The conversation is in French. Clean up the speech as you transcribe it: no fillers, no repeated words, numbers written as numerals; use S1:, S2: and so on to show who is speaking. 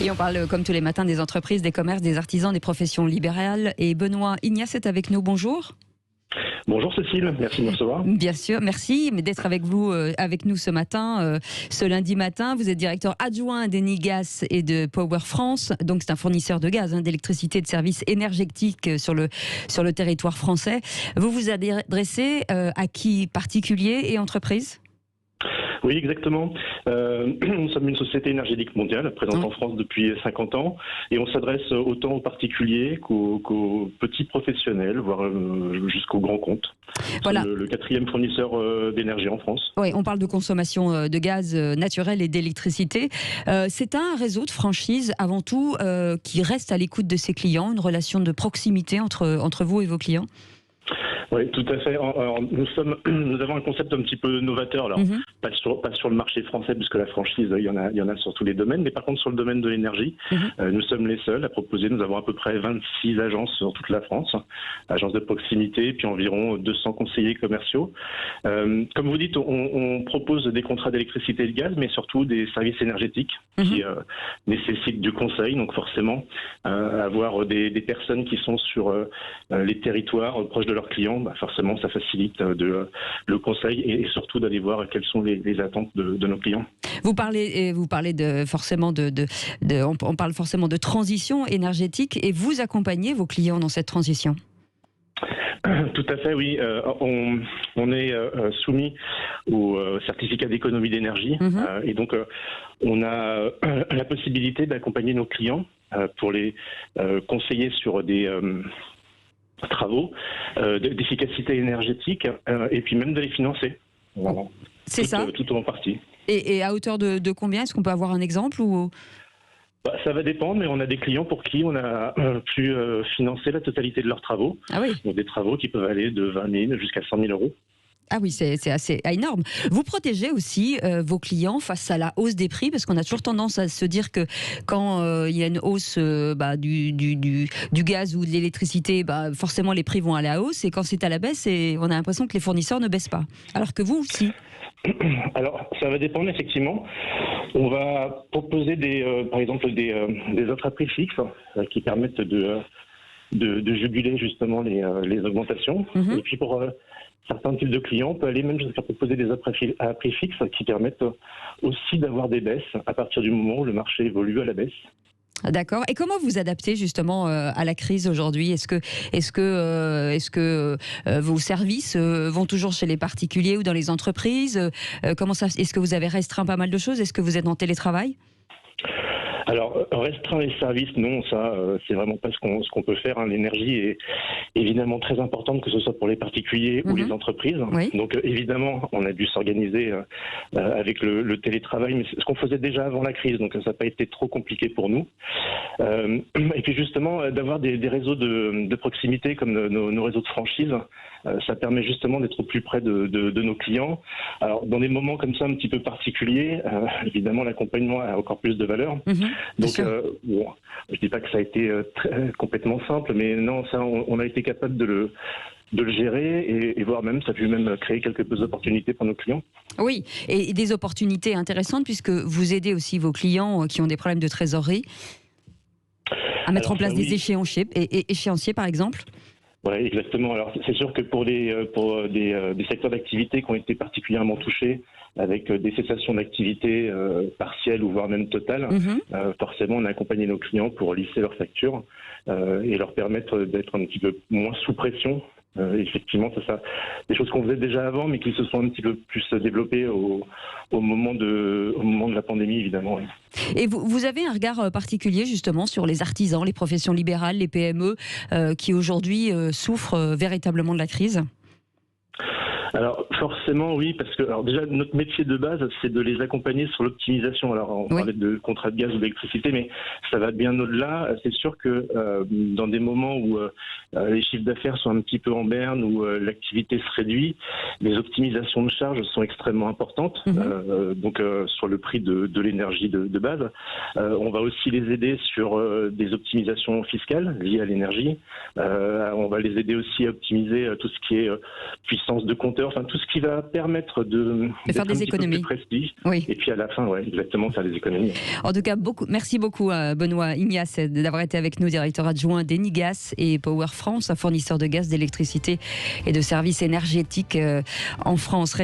S1: Et on parle comme tous les matins des entreprises, des commerces, des artisans, des professions libérales. Et Benoît Ignace est avec nous, bonjour.
S2: Bonjour Cécile, merci de me recevoir.
S1: Bien sûr, merci d'être avec vous, avec nous ce matin, ce lundi matin. Vous êtes directeur adjoint d'Enigas et de Power France, donc c'est un fournisseur de gaz, d'électricité, de services énergétiques sur le territoire français. Vous vous adressez à qui, particuliers et entreprises ?
S2: Oui, exactement. Nous sommes une société énergétique mondiale, présente en France depuis 50 ans, et on s'adresse autant aux particuliers qu'aux petits professionnels, voire jusqu'aux grands comptes.
S1: Voilà.
S2: Le quatrième fournisseur d'énergie en France.
S1: Oui, on parle de consommation de gaz naturel et d'électricité. C'est un réseau de franchise, avant tout, qui reste à l'écoute de ses clients, une relation de proximité entre vous et vos clients.
S2: Oui, tout à fait. Alors, nous avons un concept un petit peu novateur, alors pas sur le marché français, puisque la franchise, il y en a sur tous les domaines, mais par contre sur le domaine de l'énergie, nous sommes les seuls à proposer. Nous avons à peu près 26 agences sur toute la France, agences de proximité, puis environ 200 conseillers commerciaux. Comme vous dites, on propose des contrats d'électricité et de gaz, mais surtout des services énergétiques qui nécessitent du conseil. Donc forcément, avoir des personnes qui sont sur les territoires proches de leurs clients, forcément, ça facilite le conseil et surtout d'aller voir quelles sont les attentes de nos clients.
S1: Vous parlez forcément on parle forcément de transition énergétique et vous accompagnez vos clients dans cette transition.
S2: Tout à fait, oui. On est soumis au certificat d'économie d'énergie et donc on a la possibilité d'accompagner nos clients pour les conseiller sur des travaux d'efficacité énergétique et puis même de les financer. Voilà.
S1: C'est ça.
S2: Tout en partie.
S1: Et à hauteur de combien ? Est-ce qu'on peut avoir un exemple ou...
S2: Ça va dépendre, mais on a des clients pour qui on a pu financer la totalité de leurs travaux.
S1: Ah oui.
S2: Donc des travaux qui peuvent aller de 20 000 jusqu'à 100 000 euros.
S1: Ah oui, c'est assez énorme. Vous protégez aussi vos clients face à la hausse des prix, parce qu'on a toujours tendance à se dire que quand il y a une hausse du gaz ou de l'électricité, forcément les prix vont aller à la hausse, et quand c'est à la baisse, on a l'impression que les fournisseurs ne baissent pas. Alors que vous aussi.
S2: Alors, ça va dépendre effectivement. On va proposer par exemple des offres à prix fixe qui permettent de juguler justement les augmentations. Et puis pour certains types de clients, on peut aller même jusqu'à proposer des offres à prix fixe qui permettent aussi d'avoir des baisses à partir du moment où le marché évolue à la baisse.
S1: D'accord. Et comment vous adaptez justement à la crise aujourd'hui ? Est-ce que vos services vont toujours chez les particuliers ou dans les entreprises ? Est-ce que vous avez restreint pas mal de choses ? Est-ce que vous êtes en télétravail ?
S2: Alors, restreindre les services, non, ça, c'est vraiment pas ce qu'on peut faire. L'énergie est évidemment très importante, que ce soit pour les particuliers ou les entreprises. Oui. Donc, évidemment, on a dû s'organiser avec le télétravail, mais c'est ce qu'on faisait déjà avant la crise, donc ça n'a pas été trop compliqué pour nous. Et puis justement, d'avoir des réseaux de proximité comme nos réseaux de franchise, ça permet justement d'être au plus près de nos clients. Alors, dans des moments comme ça un petit peu particuliers, évidemment, l'accompagnement a encore plus de valeur. Donc, bon, je dis pas que ça a été complètement simple, mais non, ça, on a été capable de le gérer et voire même, ça a pu même créer quelques opportunités pour nos clients.
S1: Oui, et des opportunités intéressantes puisque vous aidez aussi vos clients qui ont des problèmes de trésorerie à mettre en place des échéanciers, par exemple.
S2: Oui, exactement. Alors, c'est sûr que pour des secteurs d'activité qui ont été particulièrement touchés, avec des cessations d'activité partielles ou voire même totales, forcément, on a accompagné nos clients pour lisser leurs factures et leur permettre d'être un petit peu moins sous pression. Effectivement, c'est ça. Des choses qu'on faisait déjà avant, mais qui se sont un petit peu plus développées au moment de la pandémie, évidemment. Oui.
S1: Et vous avez un regard particulier, justement, sur les artisans, les professions libérales, les PME, qui aujourd'hui souffrent véritablement de la crise ?
S2: Alors forcément oui, parce que déjà notre métier de base c'est de les accompagner sur l'optimisation. Alors on parlait de contrats de gaz ou d'électricité, mais ça va bien au-delà. C'est sûr que dans des moments où les chiffres d'affaires sont un petit peu en berne, où l'activité se réduit, les optimisations de charges sont extrêmement importantes. Donc sur le prix de l'énergie de base, on va aussi les aider sur des optimisations fiscales liées à l'énergie. On va les aider aussi à optimiser tout ce qui est puissance de compteur douceur, enfin tout ce qui va permettre de
S1: faire des économies.
S2: Peu plus précis.
S1: Oui.
S2: Et puis à la fin, exactement, faire des économies.
S1: En tout cas, merci beaucoup Benoît Ignace d'avoir été avec nous, directeur adjoint d'Enigas et Power France, un fournisseur de gaz, d'électricité et de services énergétiques en France.